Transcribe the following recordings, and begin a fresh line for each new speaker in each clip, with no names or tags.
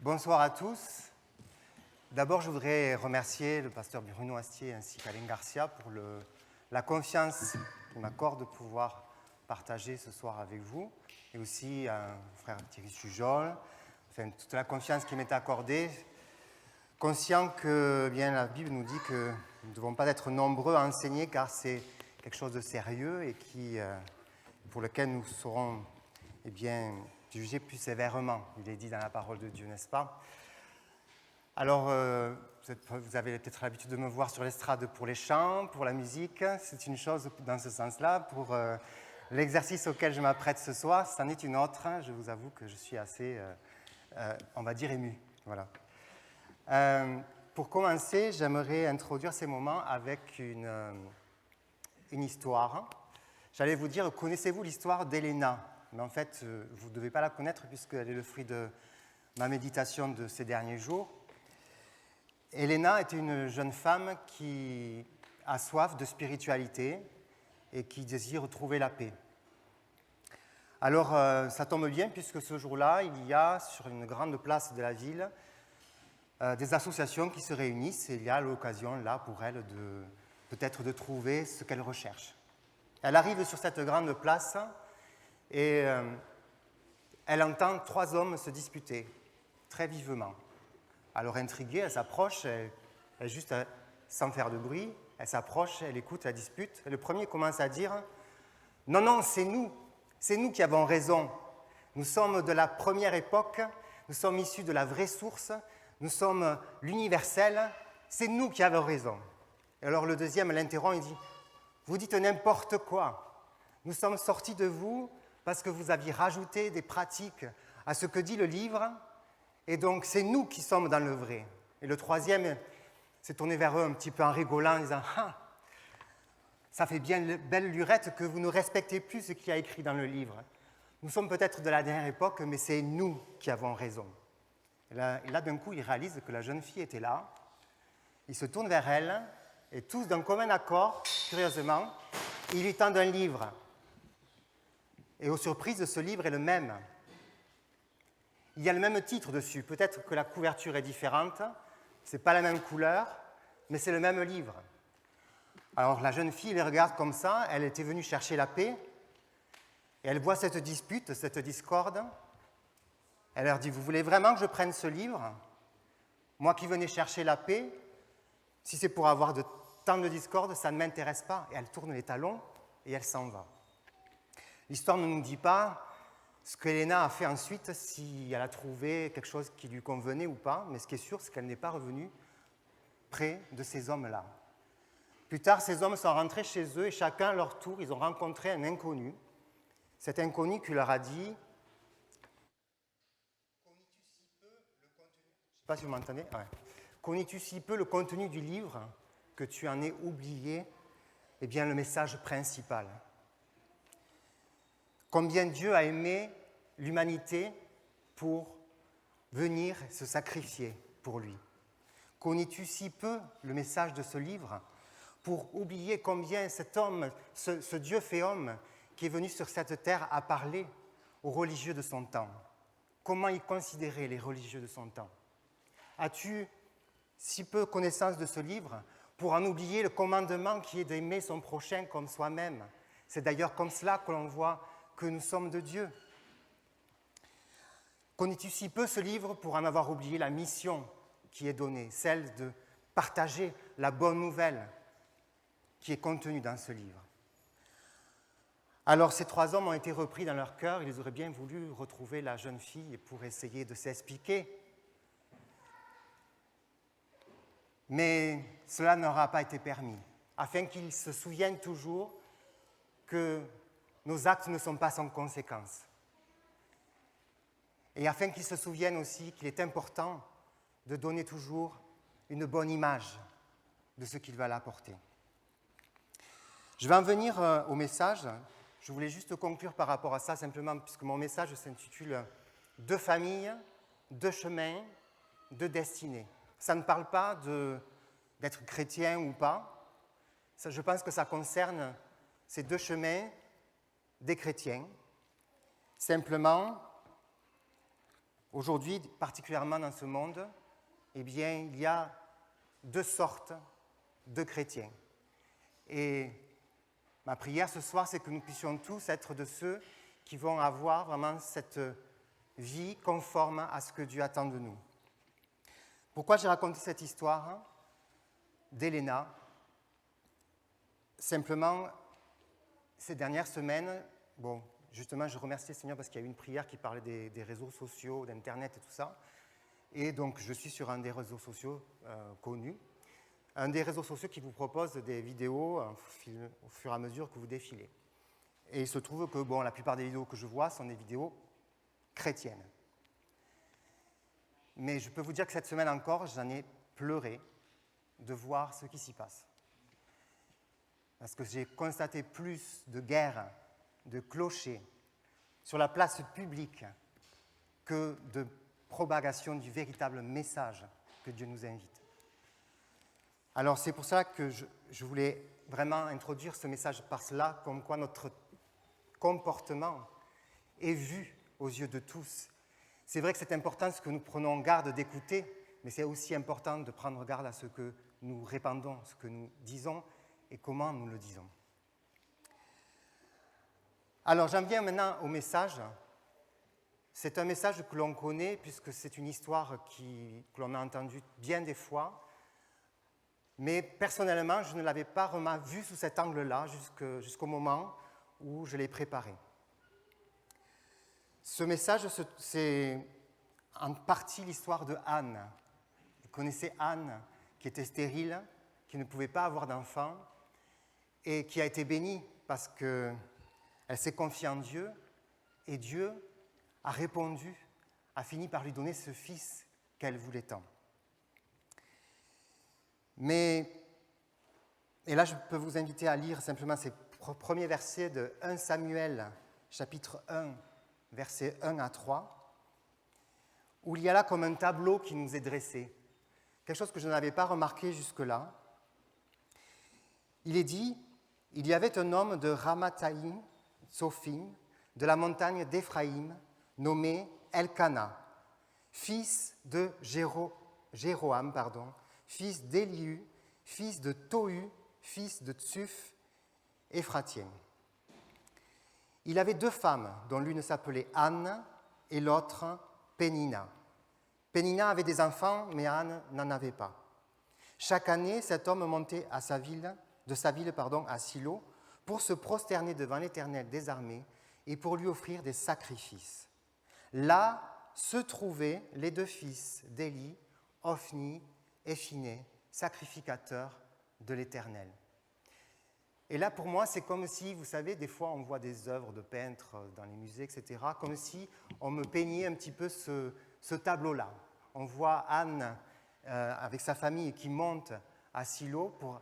Bonsoir à tous. D'abord, je voudrais remercier le pasteur Bruno Astier ainsi qu'Alain Garcia pour la confiance qu'il m'accorde de pouvoir partager ce soir avec vous, et aussi à mon frère Thierry Sujol, enfin, toute la confiance qui m'est accordée, conscient que bien, la Bible nous dit que nous ne devons pas être nombreux à enseigner car c'est quelque chose de sérieux et pour lequel nous serons jugés plus sévèrement. Il est dit dans la parole de Dieu, n'est-ce pas? Alors, vous avez peut-être l'habitude de me voir sur l'estrade pour les chants, pour la musique. C'est une chose dans ce sens-là. Pour l'exercice auquel je m'apprête ce soir, c'en est une autre. Je vous avoue que je suis assez, on va dire, ému. Voilà. Pour commencer, j'aimerais introduire ces moments avec une histoire. J'allais vous dire, connaissez-vous l'histoire d'Héléna? Mais en fait, vous ne devez pas la connaître puisqu'elle est le fruit de ma méditation de ces derniers jours. Héléna était une jeune femme qui a soif de spiritualité et qui désire trouver la paix. Alors, ça tombe bien puisque ce jour-là, il y a sur une grande place de la ville des associations qui se réunissent et il y a l'occasion là pour elle peut-être de trouver ce qu'elle recherche. Elle arrive sur cette grande place et elle entend 3 hommes se disputer très vivement. Alors intriguée, elle s'approche, elle juste sans faire de bruit, elle s'approche, elle écoute la dispute. Et le premier commence à dire « Non, c'est nous qui avons raison. Nous sommes de la première époque, nous sommes issus de la vraie source, nous sommes l'universel, c'est nous qui avons raison. » Et alors le deuxième l'interrompt et dit « Vous dites n'importe quoi. Nous sommes sortis de vous parce que vous aviez rajouté des pratiques à ce que dit le livre. Et donc, c'est nous qui sommes dans le vrai. » Et le troisième s'est tourné vers eux un petit peu en rigolant, en disant « Ah, ça fait bien belle lurette que vous ne respectez plus ce qu'il y a écrit dans le livre. Nous sommes peut-être de la dernière époque, mais c'est nous qui avons raison. » Et là, d'un coup, il réalise que la jeune fille était là. Il se tourne vers elle, et tous, d'un commun accord, curieusement, il lui tend un livre. Et aux surprises, ce livre est le même. Il y a le même titre dessus, peut-être que la couverture est différente, ce n'est pas la même couleur, mais c'est le même livre. Alors la jeune fille les regarde comme ça, elle était venue chercher la paix, et elle voit cette dispute, cette discorde. Elle leur dit « Vous voulez vraiment que je prenne ce livre? Moi qui venais chercher la paix, si c'est pour avoir tant de discorde, ça ne m'intéresse pas. » Et elle tourne les talons et elle s'en va. L'histoire ne nous dit pas ce qu'Héléna a fait ensuite, si elle a trouvé quelque chose qui lui convenait ou pas, mais ce qui est sûr, c'est qu'elle n'est pas revenue près de ces hommes-là. Plus tard, ces hommes sont rentrés chez eux et chacun à leur tour, ils ont rencontré un inconnu. Cet inconnu qui leur a dit « Connais-tu si peu le contenu... » Je ne sais pas si vous m'entendez. Ouais. « Connais-tu si peu le contenu du livre que tu en aies oublié, eh bien, le message principal. » Combien Dieu a aimé l'humanité pour venir se sacrifier pour lui. Connais-tu si peu le message de ce livre pour oublier combien cet homme, ce Dieu fait homme, qui est venu sur cette terre a parlé aux religieux de son temps? Comment il considérait les religieux de son temps? As-tu si peu connaissance de ce livre pour en oublier le commandement qui est d'aimer son prochain comme soi-même? C'est d'ailleurs comme cela que l'on voit que nous sommes de Dieu. Connais-tu si peu ce livre pour en avoir oublié la mission qui est donnée, celle de partager la bonne nouvelle qui est contenue dans ce livre? Alors ces 3 hommes ont été repris dans leur cœur, ils auraient bien voulu retrouver la jeune fille pour essayer de s'expliquer. Mais cela n'aura pas été permis, afin qu'ils se souviennent toujours que nos actes ne sont pas sans conséquence. Et afin qu'ils se souviennent aussi qu'il est important de donner toujours une bonne image de ce qu'ils veulent apporter. Je vais en venir au message. Je voulais juste conclure par rapport à ça, simplement, puisque mon message s'intitule « 2 familles, 2 chemins, 2 destinées ». Ça ne parle pas d'être chrétien ou pas. Ça, je pense que ça concerne ces 2 chemins des chrétiens. Simplement, Aujourd'hui, particulièrement dans ce monde, eh bien, il y a deux sortes de chrétiens. Et ma prière ce soir, c'est que nous puissions tous être de ceux qui vont avoir vraiment cette vie conforme à ce que Dieu attend de nous. Pourquoi j'ai raconté cette histoire d'Elena? Simplement, ces dernières semaines, justement, je remercie le Seigneur parce qu'il y a eu une prière qui parlait des réseaux sociaux, d'Internet et tout ça. Et donc, je suis sur un des réseaux sociaux connus, un des réseaux sociaux qui vous propose des vidéos au fur et à mesure que vous défilez. Et il se trouve que, la plupart des vidéos que je vois sont des vidéos chrétiennes. Mais je peux vous dire que cette semaine encore, j'en ai pleuré de voir ce qui s'y passe. Parce que j'ai constaté plus de guerres, de clochers sur la place publique que de propagation du véritable message que Dieu nous invite. Alors c'est pour ça que je voulais vraiment introduire ce message par cela, comme quoi notre comportement est vu aux yeux de tous. C'est vrai que c'est important ce que nous prenons garde d'écouter, mais c'est aussi important de prendre garde à ce que nous répandons, ce que nous disons et comment nous le disons. Alors j'en viens maintenant au message. C'est un message que l'on connaît puisque c'est une histoire que l'on a entendue bien des fois, mais personnellement je ne l'avais pas vraiment vue sous cet angle-là jusqu'au moment où je l'ai préparé. Ce message, c'est en partie l'histoire de Anne. Vous connaissez Anne, qui était stérile, qui ne pouvait pas avoir d'enfant, et qui a été bénie parce qu'elle s'est confiée en Dieu, et Dieu a répondu, a fini par lui donner ce fils qu'elle voulait tant. Et là, je peux vous inviter à lire simplement ces premiers versets de 1 Samuel, chapitre 1, versets 1 à 3, où il y a là comme un tableau qui nous est dressé, quelque chose que je n'avais pas remarqué jusque-là. Il est dit, il y avait un homme de Ramathaïm, Tsophim, de la montagne d'Éphraïm, nommé Elkana, fils de Jéroam, fils d'Élihu, fils de Tohu, fils de Tsuf, Éphratien. Il avait deux femmes, dont l'une s'appelait Anne et l'autre Pénina. Pénina avait des enfants, mais Anne n'en avait pas. Chaque année, cet homme montait de sa ville à Silo pour se prosterner devant l'Éternel des armées et pour lui offrir des sacrifices. Là se trouvaient les deux fils d'Élie, Ophni et Phiné, sacrificateurs de l'Éternel. Et là, pour moi, c'est comme si, vous savez, des fois, on voit des œuvres de peintres dans les musées, etc., comme si on me peignait un petit peu ce tableau-là. On voit Anne avec sa famille qui monte à Silo pour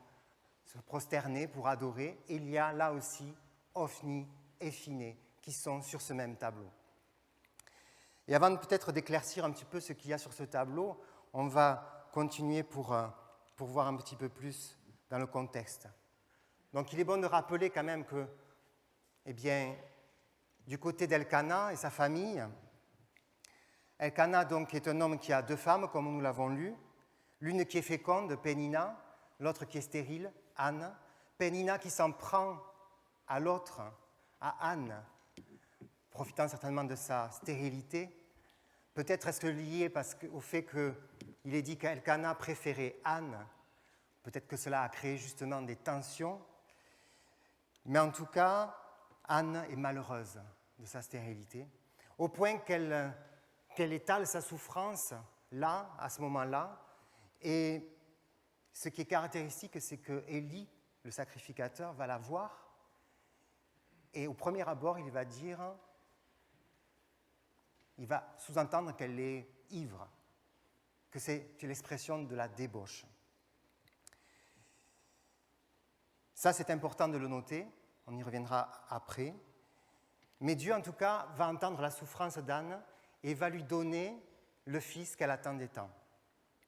se prosterner, pour adorer. Et il y a là aussi Ophni et Phiné qui sont sur ce même tableau. Et avant peut-être d'éclaircir un petit peu ce qu'il y a sur ce tableau, on va continuer pour voir un petit peu plus dans le contexte. Donc il est bon de rappeler quand même que, du côté d'Elkana et sa famille, Elkana donc est un homme qui a deux femmes, comme nous l'avons lu, l'une qui est féconde, Pénina, l'autre qui est stérile, Anne. Pénina qui s'en prend à l'autre, à Anne, profitant certainement de sa stérilité. Peut-être est-ce que lié au fait qu'il est dit qu'Elkana préférait Anne. Peut-être que cela a créé justement des tensions. Mais en tout cas, Anne est malheureuse de sa stérilité, au point qu'elle étale sa souffrance là, à ce moment-là. Et ce qui est caractéristique, c'est que Élie, le sacrificateur, va la voir. Et au premier abord, il va sous-entendre qu'elle est ivre, que c'est l'expression de la débauche. Ça, c'est important de le noter, on y reviendra après. Mais Dieu, en tout cas, va entendre la souffrance d'Anne et va lui donner le fils qu'elle attendait tant.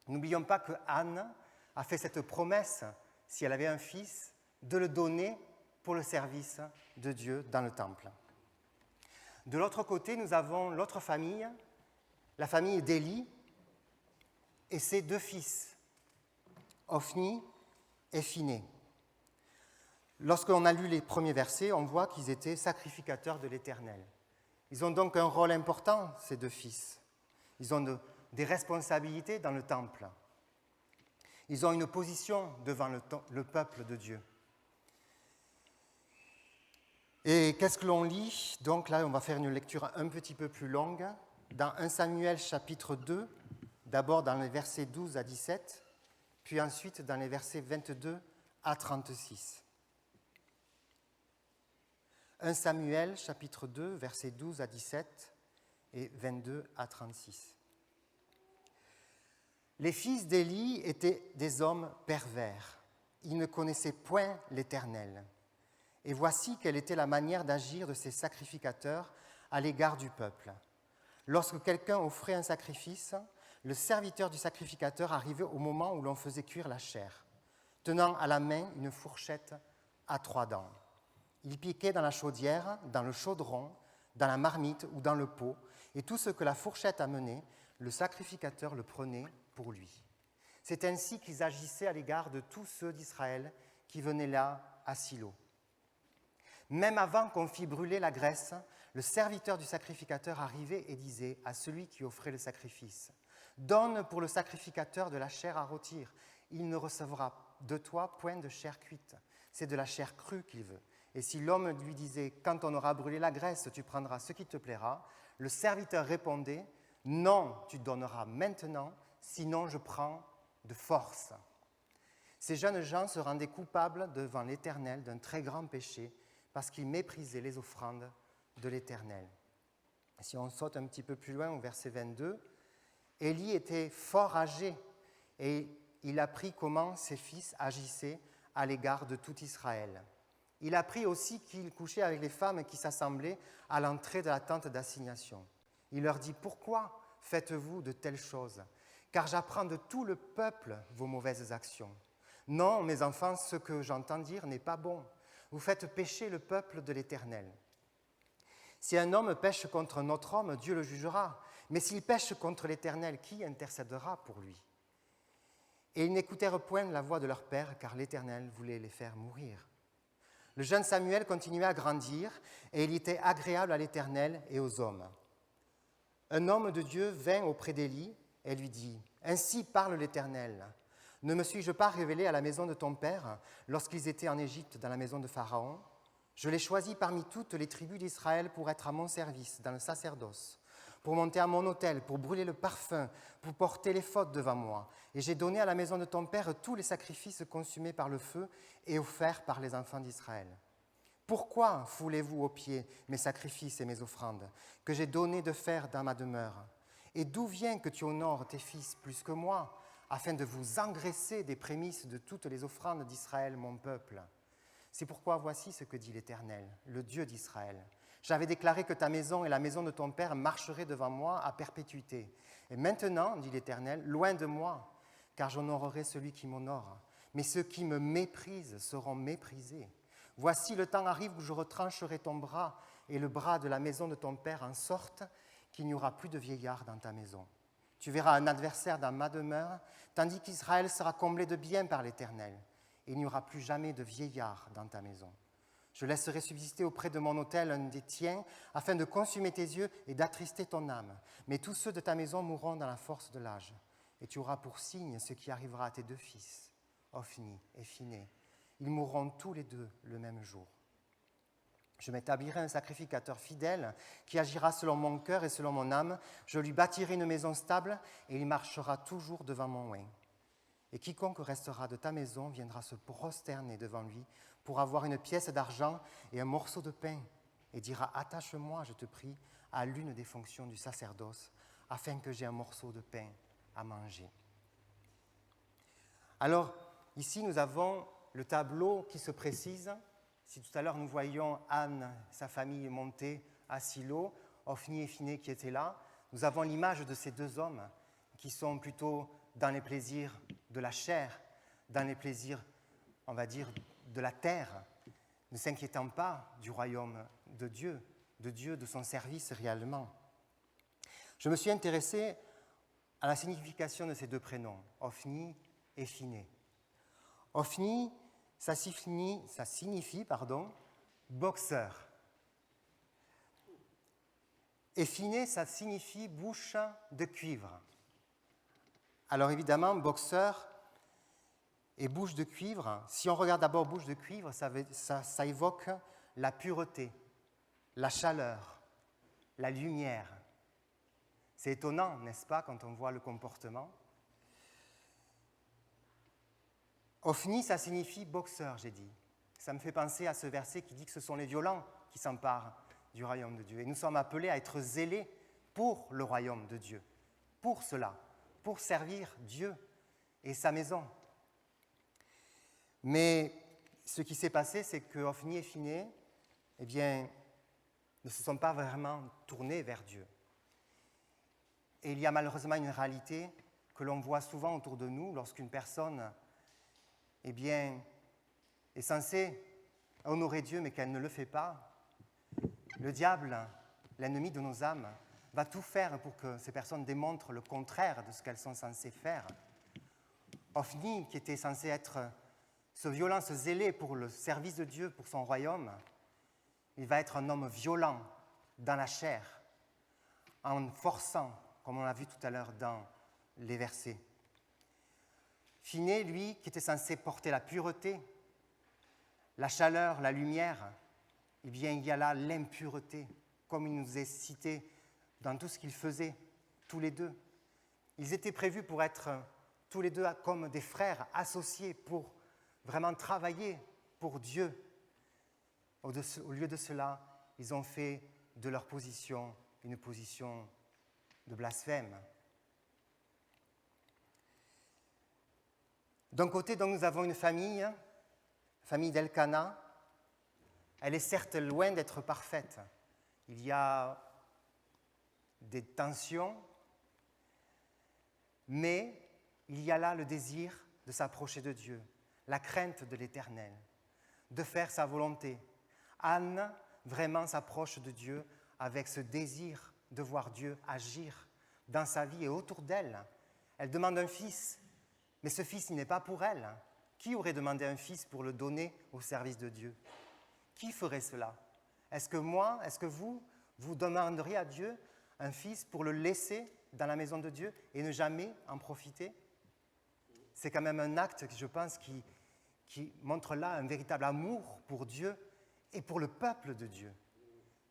N'oublions pas que Anne a fait cette promesse, si elle avait un fils, de le donner pour le service de Dieu dans le temple. De l'autre côté, nous avons l'autre famille, la famille d'Élie et ses 2 fils, Ophni et Phiné. Lorsqu'on a lu les premiers versets, on voit qu'ils étaient sacrificateurs de l'Éternel. Ils ont donc un rôle important, ces 2 fils. Ils ont des responsabilités dans le temple. Ils ont une position devant le peuple de Dieu. Et qu'est-ce que l'on lit? Donc là, on va faire une lecture un petit peu plus longue. Dans 1 Samuel chapitre 2, d'abord dans les versets 12 à 17, puis ensuite dans les versets 22 à 36. 1 Samuel chapitre 2, versets 12 à 17 et 22 à 36. Les fils d'Élie étaient des hommes pervers. Ils ne connaissaient point l'Éternel. Et voici quelle était la manière d'agir de ces sacrificateurs à l'égard du peuple. Lorsque quelqu'un offrait un sacrifice, le serviteur du sacrificateur arrivait au moment où l'on faisait cuire la chair, tenant à la main une fourchette à 3 dents. Il piquait dans la chaudière, dans le chaudron, dans la marmite ou dans le pot, et tout ce que la fourchette amenait, le sacrificateur le prenait pour lui. C'est ainsi qu'ils agissaient à l'égard de tous ceux d'Israël qui venaient là à Silo. Même avant qu'on fît brûler la graisse, le serviteur du sacrificateur arrivait et disait à celui qui offrait le sacrifice : « Donne pour le sacrificateur de la chair à rôtir. Il ne recevra de toi point de chair cuite. C'est de la chair crue qu'il veut. » Et si l'homme lui disait : « Quand on aura brûlé la graisse, tu prendras ce qui te plaira », le serviteur répondait : « Non, tu donneras maintenant, sinon je prends de force. » Ces jeunes gens se rendaient coupables devant l'Éternel d'un très grand péché parce qu'ils méprisaient les offrandes de l'Éternel. Si on saute un petit peu plus loin au verset 22, Élie était fort âgé et il apprit comment ses fils agissaient à l'égard de tout Israël. Il apprit aussi qu'il couchait avec les femmes qui s'assemblaient à l'entrée de la tente d'assignation. Il leur dit : « Pourquoi faites-vous de telles choses ? Car j'apprends de tout le peuple vos mauvaises actions. Non, mes enfants, ce que j'entends dire n'est pas bon. Vous faites pécher le peuple de l'Éternel. Si un homme pêche contre un autre homme, Dieu le jugera. Mais s'il pêche contre l'Éternel, qui intercédera pour lui ? Et ils n'écoutèrent point la voix de leur père, car l'Éternel voulait les faire mourir. Le jeune Samuel continuait à grandir, et il était agréable à l'Éternel et aux hommes. Un homme de Dieu vint auprès d'Élie et lui dit : « Ainsi parle l'Éternel. Ne me suis-je pas révélé à la maison de ton père lorsqu'ils étaient en Égypte dans la maison de Pharaon ? Je l'ai choisi parmi toutes les tribus d'Israël pour être à mon service dans le sacerdoce, pour monter à mon autel, pour brûler le parfum, pour porter les fautes devant moi. Et j'ai donné à la maison de ton père tous les sacrifices consumés par le feu et offerts par les enfants d'Israël. Pourquoi foulez-vous aux pieds mes sacrifices et mes offrandes que j'ai donné de faire dans ma demeure ? Et d'où vient que tu honores tes fils plus que moi, afin de vous engraisser des prémices de toutes les offrandes d'Israël, mon peuple ? C'est pourquoi voici ce que dit l'Éternel, le Dieu d'Israël. J'avais déclaré que ta maison et la maison de ton père marcheraient devant moi à perpétuité. Et maintenant, dit l'Éternel, loin de moi, car j'honorerai celui qui m'honore. Mais ceux qui me méprisent seront méprisés. Voici le temps arrive où je retrancherai ton bras et le bras de la maison de ton père en sorte qu'il n'y aura plus de vieillards dans ta maison. Tu verras un adversaire dans ma demeure, tandis qu'Israël sera comblé de bien par l'Éternel. Et il n'y aura plus jamais de vieillard dans ta maison. Je laisserai subsister auprès de mon autel un des tiens, afin de consumer tes yeux et d'attrister ton âme. Mais tous ceux de ta maison mourront dans la force de l'âge. Et tu auras pour signe ce qui arrivera à tes 2 fils, Ophni et Phiné. Ils mourront tous les 2 le même jour. Je m'établirai un sacrificateur fidèle qui agira selon mon cœur et selon mon âme. Je lui bâtirai une maison stable et il marchera toujours devant mon oint. Et quiconque restera de ta maison viendra se prosterner devant lui pour avoir une pièce d'argent et un morceau de pain et dira : attache-moi, je te prie, à l'une des fonctions du sacerdoce, afin que j'ai un morceau de pain à manger. Alors, ici, nous avons le tableau qui se précise. Si tout à l'heure, nous voyions Anne, sa famille monter à Silo, Ophni et Phiné qui étaient là, nous avons l'image de ces 2 hommes qui sont plutôt dans les plaisirs de la chair, dans les plaisirs, on va dire, de la terre, ne s'inquiétant pas du royaume de Dieu, de son service réellement. Je me suis intéressé à la signification de ces deux prénoms, Ophni et Phiné. Ophni, ça signifie boxeur. Et Phiné, ça signifie bouche de cuivre. Alors évidemment, boxeur et bouche de cuivre, si on regarde d'abord bouche de cuivre, ça évoque la pureté, la chaleur, la lumière. C'est étonnant, n'est-ce pas, quand on voit le comportement. Ophni, ça signifie boxeur, j'ai dit. Ça me fait penser à ce verset qui dit que ce sont les violents qui s'emparent du royaume de Dieu. Et nous sommes appelés à être zélés pour le royaume de Dieu, pour cela, pour servir Dieu et sa maison. Mais ce qui s'est passé, c'est que Ophni et Phiné, ne se sont pas vraiment tournés vers Dieu. Et il y a malheureusement une réalité que l'on voit souvent autour de nous lorsqu'une personne est censée honorer Dieu mais qu'elle ne le fait pas. Le diable, l'ennemi de nos âmes, va tout faire pour que ces personnes démontrent le contraire de ce qu'elles sont censées faire. Ophni, qui était censé être ce violent, ce zélé pour le service de Dieu, pour son royaume, il va être un homme violent dans la chair, en forçant, comme on l'a vu tout à l'heure dans les versets. Phiné, lui, qui était censé porter la pureté, la chaleur, la lumière, il y a là l'impureté, comme il nous est cité dans tout ce qu'ils faisaient, tous les deux. Ils étaient prévus pour être tous les deux comme des frères associés pour vraiment travailler pour Dieu. Au lieu de cela, ils ont fait de leur position une position de blasphème. D'un côté, donc, nous avons une famille d'Elkana. Elle est certes loin d'être parfaite. Il y a des tensions, mais il y a là le désir de s'approcher de Dieu, la crainte de l'Éternel, de faire sa volonté. Anne vraiment s'approche de Dieu avec ce désir de voir Dieu agir dans sa vie et autour d'elle. Elle demande un fils, mais ce fils, il n'est pas pour elle. Qui aurait demandé un fils pour le donner au service de Dieu ? Qui ferait cela ? Est-ce que vous demanderiez à Dieu un fils pour le laisser dans la maison de Dieu et ne jamais en profiter ? C'est quand même un acte, je pense, qui montre là un véritable amour pour Dieu et pour le peuple de Dieu.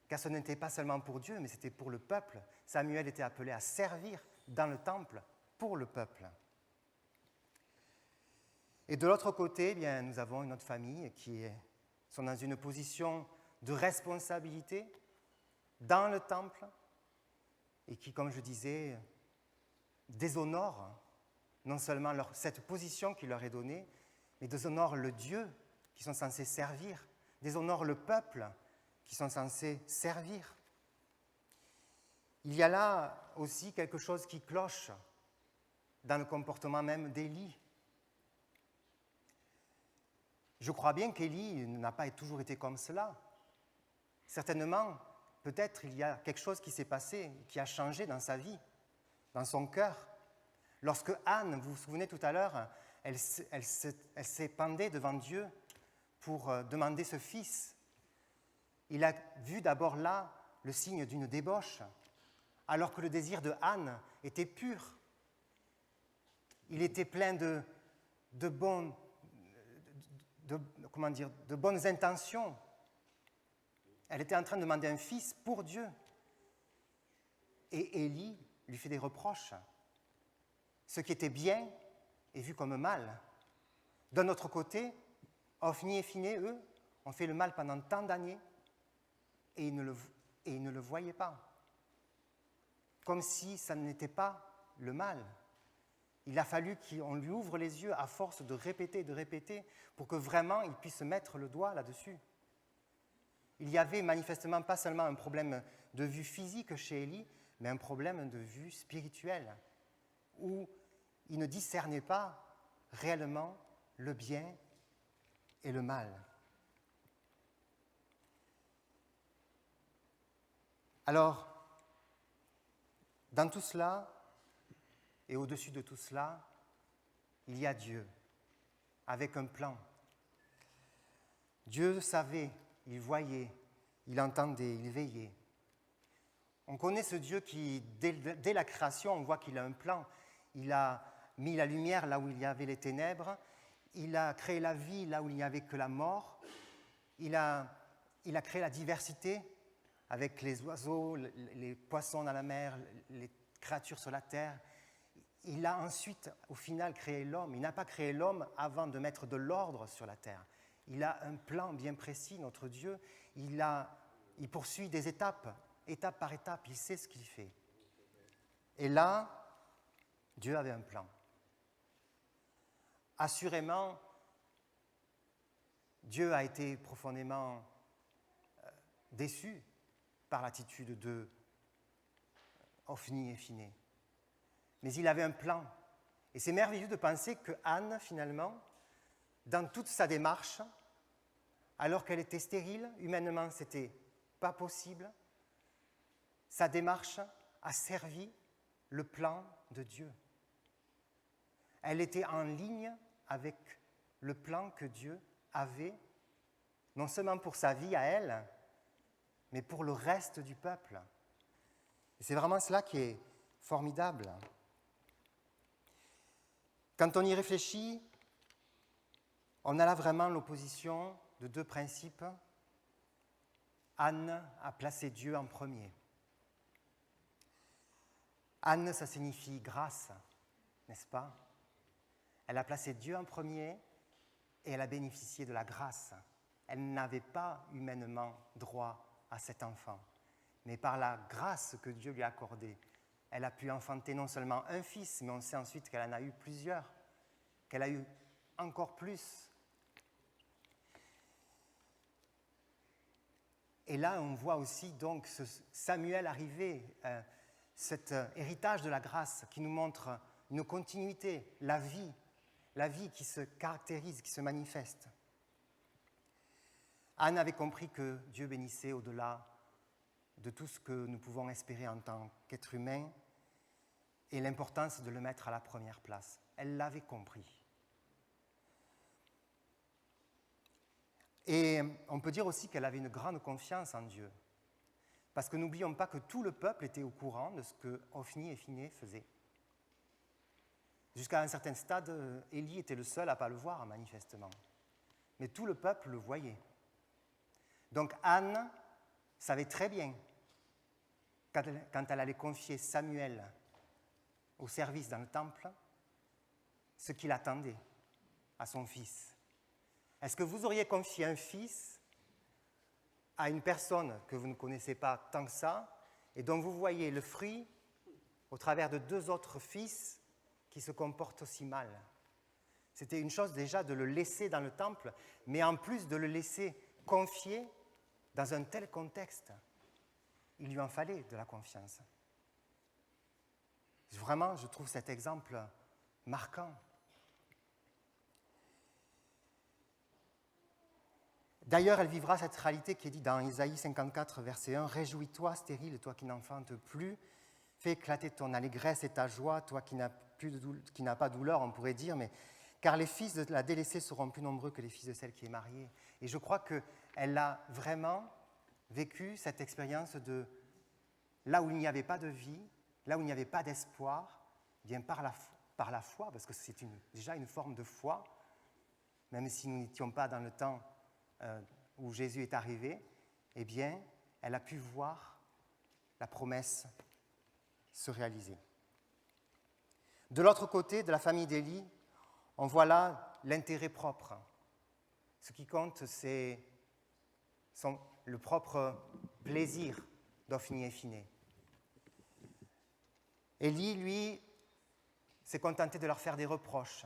Car ce n'était pas seulement pour Dieu, mais c'était pour le peuple. Samuel était appelé à servir dans le temple pour le peuple. Et de l'autre côté, nous avons une autre famille qui sont dans une position de responsabilité dans le temple et qui, comme je disais, déshonorent non seulement cette position qui leur est donnée, mais déshonorent le Dieu qu'ils sont censés servir, déshonorent le peuple qu'ils sont censés servir. Il y a là aussi quelque chose qui cloche dans le comportement même d'Élie. Je crois bien qu'Élie n'a pas toujours été comme cela. Certainement, peut-être il y a quelque chose qui s'est passé, qui a changé dans sa vie, dans son cœur. Lorsque Anne, vous vous souvenez tout à l'heure, elle s'est pendée devant Dieu pour demander ce fils. Il a vu d'abord là le signe d'une débauche, alors que le désir de Anne était pur. Il était plein de bonnes intentions. Elle était en train de demander un fils pour Dieu. Et Élie lui fait des reproches. Ce qui était bien est vu comme mal. D'un autre côté, Ophni et Phiné, eux, ont fait le mal pendant tant d'années et ils ne le voyaient pas. Comme si ça n'était pas le mal. Il a fallu qu'on lui ouvre les yeux à force de répéter, pour que vraiment il puisse mettre le doigt là-dessus. Il y avait manifestement pas seulement un problème de vue physique chez Élie, mais un problème de vue spirituelle, où il ne discernait pas réellement le bien et le mal. Alors, Dans tout cela, et au-dessus de tout cela, il y a Dieu, avec un plan. Dieu savait, il voyait, il entendait, il veillait. On connaît ce Dieu qui, dès la création, on voit qu'il a un plan. Il a mis la lumière là où il y avait les ténèbres. Il a créé la vie là où il n'y avait que la mort. Il a créé la diversité avec les oiseaux, les poissons dans la mer, les créatures sur la terre. Il a ensuite, au final, créé l'homme. Il n'a pas créé l'homme avant de mettre de l'ordre sur la terre. Il a un plan bien précis, notre Dieu. Il poursuit des étapes, étape par étape. Il sait ce qu'il fait. Et là, Dieu avait un plan. Assurément, Dieu a été profondément déçu par l'attitude de Hophni et Phinées. Mais il avait un plan. Et c'est merveilleux de penser que Anne, finalement, dans toute sa démarche, alors qu'elle était stérile, humainement, ce n'était pas possible, sa démarche a servi le plan de Dieu. Elle était en ligne avec le plan que Dieu avait, non seulement pour sa vie à elle, mais pour le reste du peuple. Et c'est vraiment cela qui est formidable. Quand on y réfléchit, on a là vraiment l'opposition de deux principes. Anne a placé Dieu en premier. Anne, ça signifie grâce, n'est-ce pas? Elle a placé Dieu en premier et elle a bénéficié de la grâce. Elle n'avait pas humainement droit à cet enfant, mais par la grâce que Dieu lui a accordée, elle a pu enfanter non seulement un fils, mais on sait ensuite qu'elle en a eu plusieurs, qu'elle a eu encore plus. Et là, on voit aussi donc ce Samuel arriver, cet héritage de la grâce qui nous montre une continuité, la vie qui se caractérise, qui se manifeste. Anne avait compris que Dieu bénissait au-delà de tout ce que nous pouvons espérer en tant qu'être humain et l'importance de le mettre à la première place. Elle l'avait compris. Et on peut dire aussi qu'elle avait une grande confiance en Dieu. Parce que n'oublions pas que tout le peuple était au courant de ce que Hophni et Phinées faisaient. Jusqu'à un certain stade, Élie était le seul à ne pas le voir, manifestement. Mais tout le peuple le voyait. Donc Anne savait très bien, quand elle allait confier Samuel au service dans le temple, ce qu'il attendait à son fils. Est-ce que vous auriez confié un fils à une personne que vous ne connaissez pas tant que ça, et dont vous voyez le fruit au travers de deux autres fils qui se comportent aussi mal? C'était une chose déjà de le laisser dans le temple, mais en plus de le laisser confier dans un tel contexte, il lui en fallait de la confiance. Vraiment, je trouve cet exemple marquant. D'ailleurs, elle vivra cette réalité qui est dite dans Isaïe 54, verset 1, « Réjouis-toi, stérile, toi qui n'enfantes plus, fais éclater ton allégresse et ta joie, toi qui n'as pas douleur, on pourrait dire, mais car les fils de la délaissée seront plus nombreux que les fils de celle qui est mariée. » Et je crois qu'elle a vraiment vécu cette expérience de là où il n'y avait pas de vie, là où il n'y avait pas d'espoir, bien par la foi, parce que c'est déjà une forme de foi, même si nous n'étions pas dans le temps où Jésus est arrivé, eh bien, elle a pu voir la promesse se réaliser. De l'autre côté, de la famille d'Élie, on voit là l'intérêt propre. Ce qui compte, c'est le propre plaisir d'Hophni et Phinées. Élie, lui, s'est contenté de leur faire des reproches.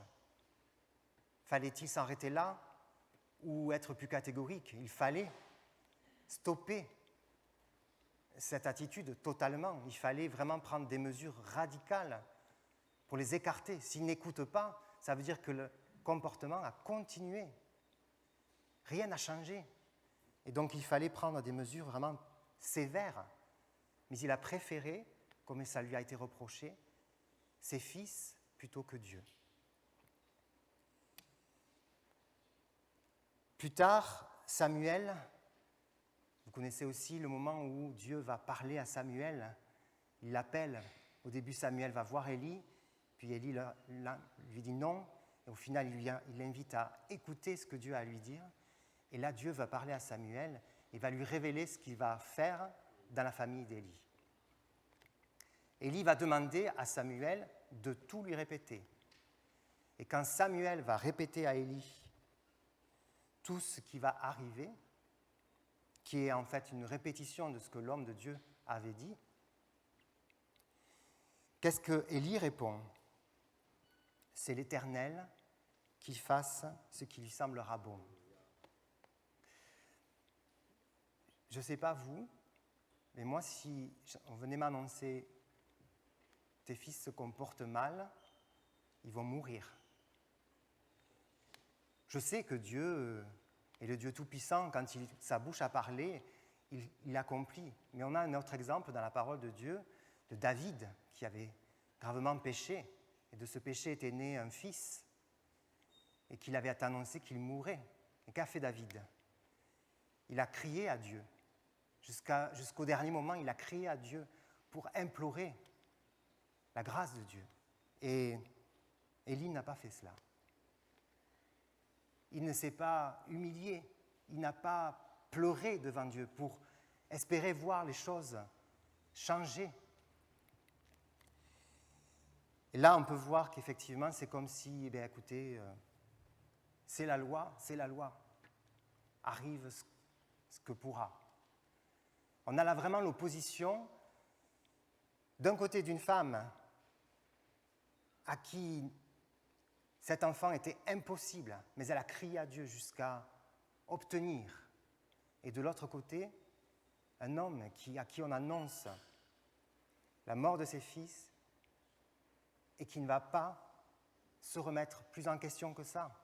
Fallait-il s'arrêter là ou être plus catégorique? Il fallait stopper cette attitude totalement. Il fallait vraiment prendre des mesures radicales pour les écarter. S'ils n'écoutent pas, ça veut dire que le comportement a continué. Rien n'a changé. Et donc il fallait prendre des mesures vraiment sévères. Mais il a préféré comme ça lui a été reproché, ses fils plutôt que Dieu. Plus tard, Samuel, vous connaissez aussi le moment où Dieu va parler à Samuel, il l'appelle, au début Samuel va voir Élie, puis Élie lui dit non, et au final il l'invite à écouter ce que Dieu a à lui dire, et là Dieu va parler à Samuel, et va lui révéler ce qu'il va faire dans la famille d'Élie. Élie va demander à Samuel de tout lui répéter. Et quand Samuel va répéter à Élie tout ce qui va arriver, qui est en fait une répétition de ce que l'homme de Dieu avait dit, qu'est-ce que Élie répond ? C'est l'Éternel qui fasse ce qui lui semblera bon. Je ne sais pas vous, mais moi, si on venait m'annoncer tes fils se comportent mal, ils vont mourir. Je sais que Dieu est le Dieu Tout-Puissant, quand sa bouche a parlé, il accomplit. Mais on a un autre exemple dans la parole de Dieu, de David, qui avait gravement péché. Et de ce péché était né un fils, et qu'il avait annoncé qu'il mourrait. Et qu'a fait David ? Il a crié à Dieu. Jusqu'au dernier moment, il a crié à Dieu pour implorer la grâce de Dieu. Et Élie n'a pas fait cela. Il ne s'est pas humilié, il n'a pas pleuré devant Dieu pour espérer voir les choses changer. Et là, on peut voir qu'effectivement, c'est comme si, écoutez, c'est la loi, arrive ce que pourra. On a là vraiment l'opposition, d'un côté d'une femme à qui cet enfant était impossible, mais elle a crié à Dieu jusqu'à obtenir. Et de l'autre côté, un homme à qui on annonce la mort de ses fils et qui ne va pas se remettre plus en question que ça.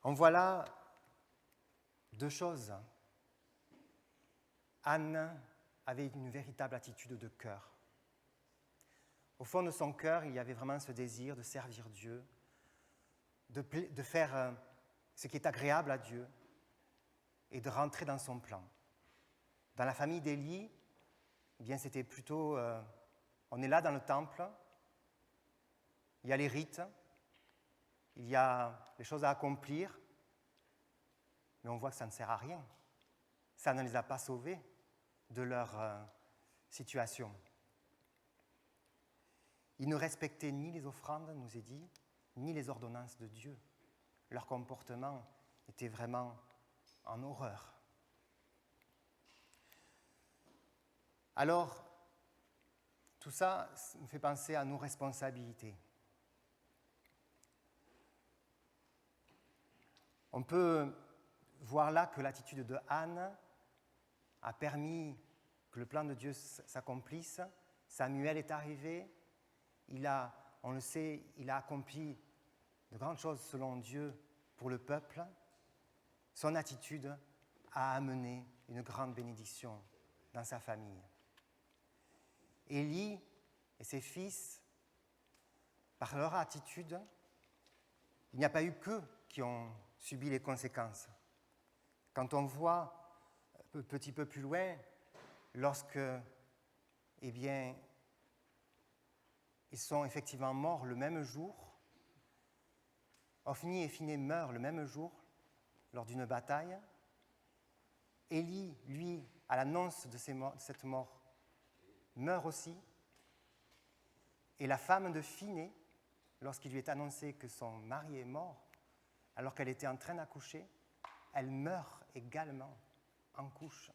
On voit là deux choses. Anne avait une véritable attitude de cœur. Au fond de son cœur, il y avait vraiment ce désir de servir Dieu, de faire ce qui est agréable à Dieu et de rentrer dans son plan. Dans la famille d'Élie, c'était plutôt, on est là dans le temple, il y a les rites, il y a les choses à accomplir, mais on voit que ça ne sert à rien. Ça ne les a pas sauvés de leur situation. Ils ne respectaient ni les offrandes, nous est dit, ni les ordonnances de Dieu. Leur comportement était vraiment en horreur. Alors, tout ça me fait penser à nos responsabilités. On peut voir là que l'attitude de Anne a permis que le plan de Dieu s'accomplisse. Samuel est arrivé, on le sait, il a accompli de grandes choses selon Dieu pour le peuple. Son attitude a amené une grande bénédiction dans sa famille. Élie et ses fils, par leur attitude, il n'y a pas eu qu'eux qui ont subi les conséquences. Quand on voit un petit peu plus loin, lorsque, ils sont effectivement morts le même jour, Ophni et Phiné meurent le même jour lors d'une bataille. Élie, lui, à l'annonce de cette mort, meurt aussi. Et la femme de Phiné, lorsqu'il lui est annoncé que son mari est mort, alors qu'elle était en train d'accoucher, elle meurt également en couche.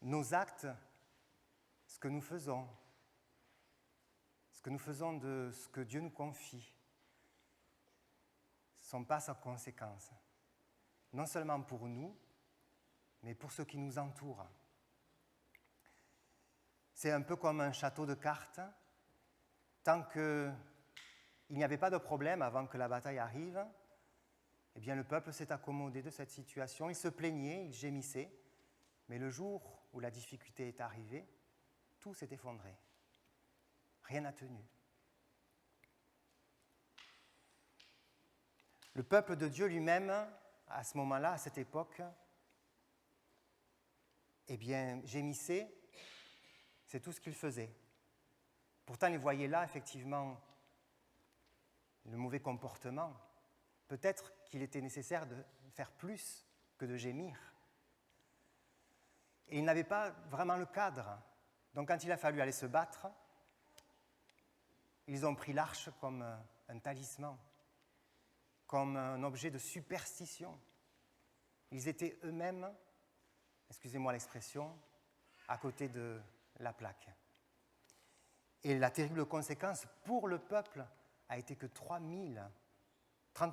Nos actes, ce que nous faisons de ce que Dieu nous confie, ne sont pas sans conséquences, non seulement pour nous, mais pour ceux qui nous entourent. C'est un peu comme un château de cartes. Tant qu'il n'y avait pas de problème avant que la bataille arrive, Eh bien, le peuple s'est accommodé de cette situation, il se plaignait, il gémissait, mais le jour où la difficulté est arrivée, tout s'est effondré. Rien n'a tenu. Le peuple de Dieu lui-même, à ce moment-là, à cette époque, eh bien, gémissait, c'est tout ce qu'il faisait. Pourtant, il voyait là, effectivement, le mauvais comportement. Peut-être qu'il était nécessaire de faire plus que de gémir. Et il n'avait pas vraiment le cadre. Donc, quand il a fallu aller se battre, ils ont pris l'arche comme un talisman, comme un objet de superstition. Ils étaient eux-mêmes, excusez-moi l'expression, à côté de la plaque. Et la terrible conséquence pour le peuple a été que 30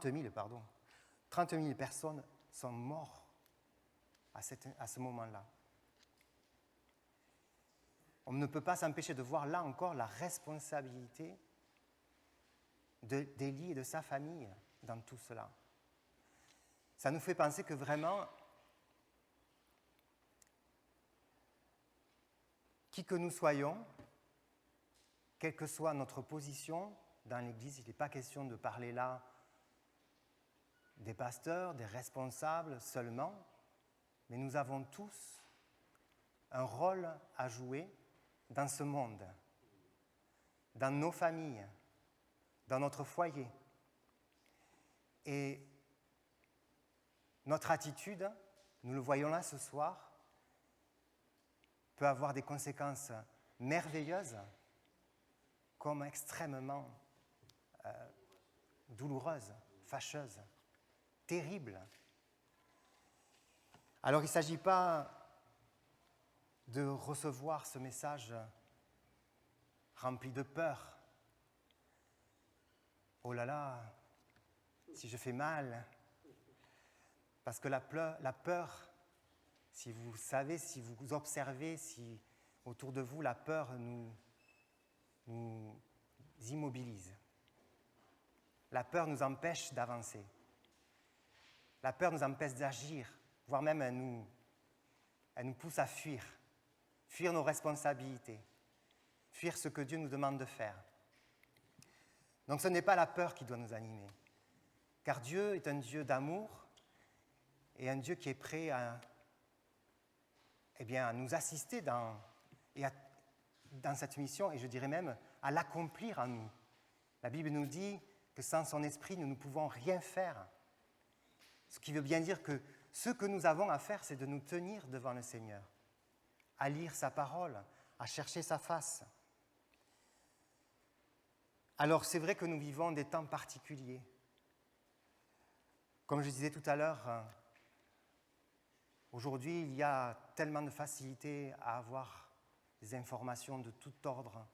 000 personnes sont mortes à ce moment-là. On ne peut pas s'empêcher de voir là encore la responsabilité d'Élie et de sa famille dans tout cela. Ça nous fait penser que vraiment, qui que nous soyons, quelle que soit notre position dans l'Église, il n'est pas question de parler là des pasteurs, des responsables seulement, mais nous avons tous un rôle à jouer dans ce monde, dans nos familles, dans notre foyer. Et notre attitude, nous le voyons là ce soir, peut avoir des conséquences merveilleuses comme extrêmement douloureuses, fâcheuses, terribles. Alors il ne s'agit pas de recevoir ce message rempli de peur. Oh là là, si je fais mal. Parce que la peur, si vous savez, si vous observez, si autour de vous la peur nous immobilise. La peur nous empêche d'avancer. La peur nous empêche d'agir, voire même elle nous pousse à fuir nos responsabilités, fuir ce que Dieu nous demande de faire. Donc ce n'est pas la peur qui doit nous animer, car Dieu est un Dieu d'amour et un Dieu qui est prêt à nous assister dans cette mission, et je dirais même à l'accomplir en nous. La Bible nous dit que sans son esprit, nous ne pouvons rien faire. Ce qui veut bien dire que ce que nous avons à faire, c'est de nous tenir devant le Seigneur, à lire sa parole, à chercher sa face. Alors, c'est vrai que nous vivons des temps particuliers. Comme je disais tout à l'heure, aujourd'hui, il y a tellement de facilité à avoir des informations de tout ordre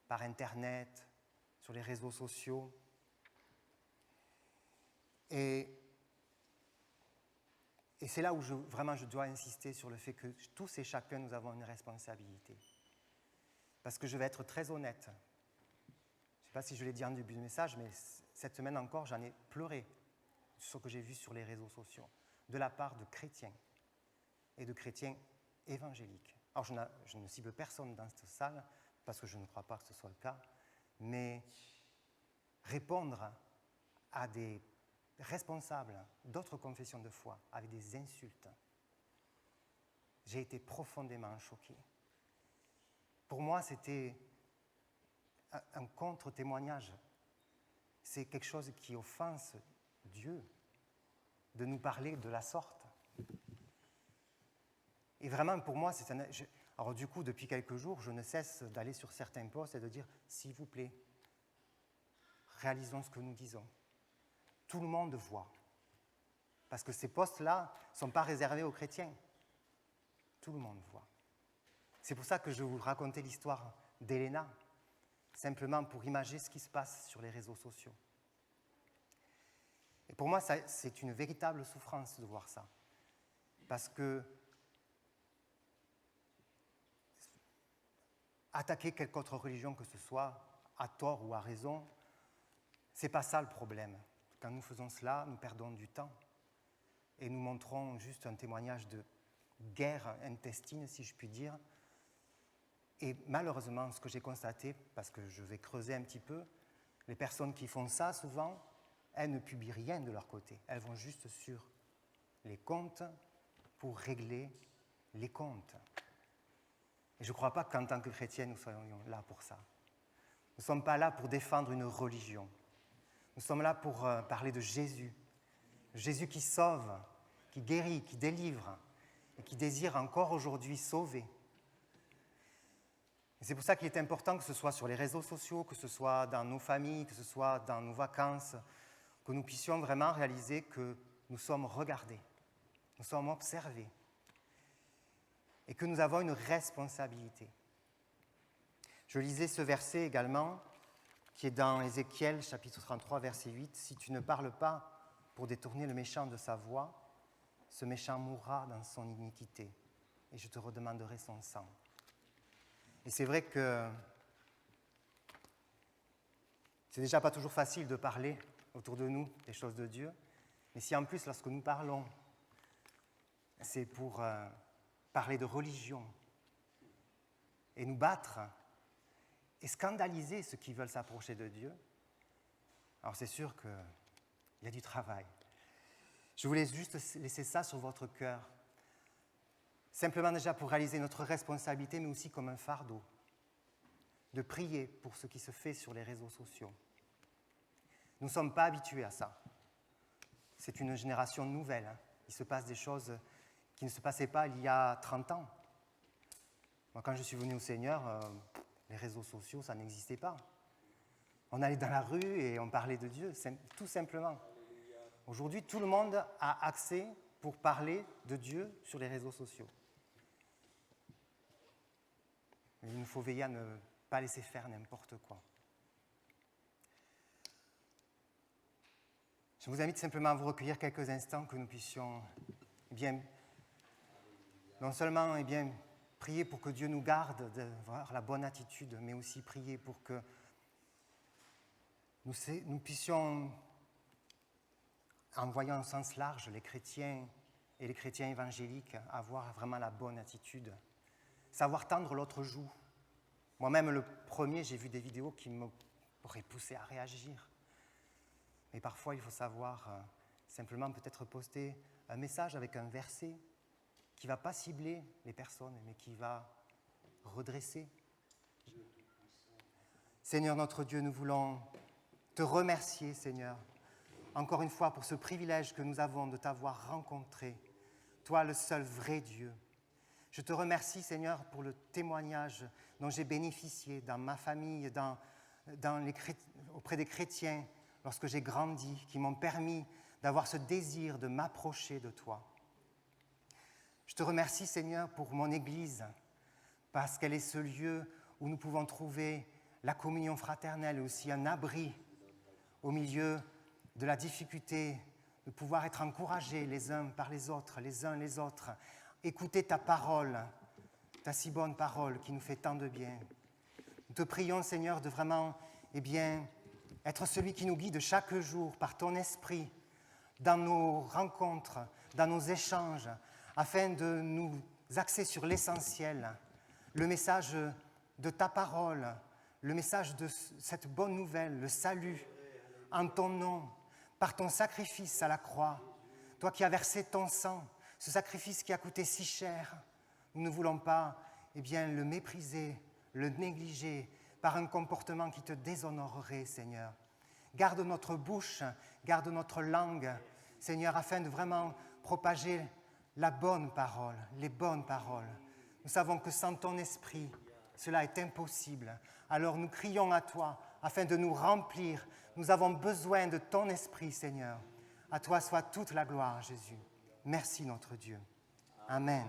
par Internet, sur les réseaux sociaux. Et c'est là où vraiment je dois insister sur le fait que tous et chacun, nous avons une responsabilité. Parce que je vais être très honnête. Je ne sais pas si je l'ai dit en début de message, mais cette semaine encore, j'en ai pleuré sur ce que j'ai vu sur les réseaux sociaux, de la part de chrétiens et de chrétiens évangéliques. Alors, je ne cible personne dans cette salle, parce que je ne crois pas que ce soit le cas, mais répondre à des responsables d'autres confessions de foi avec des insultes, j'ai été profondément choqué. Pour moi, c'était un contre-témoignage. C'est quelque chose qui offense Dieu, de nous parler de la sorte. Et vraiment, pour moi, alors du coup, depuis quelques jours, je ne cesse d'aller sur certains posts et de dire « S'il vous plaît, réalisons ce que nous disons. » Tout le monde voit. Parce que ces posts-là ne sont pas réservés aux chrétiens. Tout le monde voit. C'est pour ça que je vais vous raconter l'histoire d'Elena, simplement pour imager ce qui se passe sur les réseaux sociaux. Et pour moi, c'est une véritable souffrance de voir ça. Parce que attaquer quelque autre religion que ce soit, à tort ou à raison, ce n'est pas ça le problème. quand nous faisons cela, nous perdons du temps et nous montrons juste un témoignage de guerre intestine, si je puis dire. Et malheureusement, ce que j'ai constaté, parce que je vais creuser un petit peu, les personnes qui font ça, souvent, elles ne publient rien de leur côté. Elles vont juste sur les comptes pour régler les comptes. Et je ne crois pas qu'en tant que chrétiens, nous soyons là pour ça. Nous ne sommes pas là pour défendre une religion. Nous sommes là pour parler de Jésus. Jésus qui sauve, qui guérit, qui délivre et qui désire encore aujourd'hui sauver. Et c'est pour ça qu'il est important que ce soit sur les réseaux sociaux, que ce soit dans nos familles, que ce soit dans nos vacances, que nous puissions vraiment réaliser que nous sommes regardés, nous sommes observés et que nous avons une responsabilité. Je lisais ce verset également, qui est dans Ézéchiel, chapitre 33, verset 8. « Si tu ne parles pas pour détourner le méchant de sa voie, ce méchant mourra dans son iniquité, et je te redemanderai son sang. » Et c'est vrai que c'est déjà pas toujours facile de parler autour de nous des choses de Dieu, mais si en plus, lorsque nous parlons, c'est pour parler de religion et nous battre et scandaliser ceux qui veulent s'approcher de Dieu, alors c'est sûr qu'il y a du travail. Je voulais juste laisser ça sur votre cœur, simplement déjà pour réaliser notre responsabilité, mais aussi comme un fardeau, de prier pour ce qui se fait sur les réseaux sociaux. Nous ne sommes pas habitués à ça. C'est une génération nouvelle. Il se passe des choses qui ne se passaient pas il y a 30 ans. Moi, quand je suis venu au Seigneur, les réseaux sociaux, ça n'existait pas. On allait dans la rue et on parlait de Dieu, tout simplement. Aujourd'hui, tout le monde a accès pour parler de Dieu sur les réseaux sociaux. Mais il nous faut veiller à ne pas laisser faire n'importe quoi. Je vous invite simplement à vous recueillir quelques instants, que nous puissions non seulement prier pour que Dieu nous garde d'avoir la bonne attitude, mais aussi prier pour que nous puissions, en voyant au sens large les chrétiens et les chrétiens évangéliques, avoir vraiment la bonne attitude, savoir tendre l'autre joue. Moi-même, le premier, j'ai vu des vidéos qui m'auraient poussé à réagir. Mais parfois, il faut savoir simplement peut-être poster un message avec un verset qui ne va pas cibler les personnes, mais qui va redresser. Seigneur notre Dieu, nous voulons te remercier, Seigneur, encore une fois pour ce privilège que nous avons de t'avoir rencontré, toi le seul vrai Dieu. Je te remercie, Seigneur, pour le témoignage dont j'ai bénéficié dans ma famille, auprès des chrétiens, lorsque j'ai grandi, qui m'ont permis d'avoir ce désir de m'approcher de toi. Je te remercie, Seigneur, pour mon Église, parce qu'elle est ce lieu où nous pouvons trouver la communion fraternelle et aussi un abri au milieu de la difficulté, de pouvoir être encouragés les uns par les autres, écouter ta parole, ta si bonne parole qui nous fait tant de bien. Nous te prions, Seigneur, de vraiment, être celui qui nous guide chaque jour par ton esprit dans nos rencontres, dans nos échanges, afin de nous axer sur l'essentiel, le message de ta parole, le message de cette bonne nouvelle, le salut, en ton nom, par ton sacrifice à la croix, toi qui as versé ton sang, ce sacrifice qui a coûté si cher. Nous ne voulons pas le mépriser, le négliger par un comportement qui te déshonorerait, Seigneur. Garde notre bouche, garde notre langue, Seigneur, afin de vraiment propager la bonne parole, les bonnes paroles. Nous savons que sans ton esprit, cela est impossible. Alors nous crions à toi afin de nous remplir. Nous avons besoin de ton esprit, Seigneur. À toi soit toute la gloire, Jésus. Merci, notre Dieu. Amen.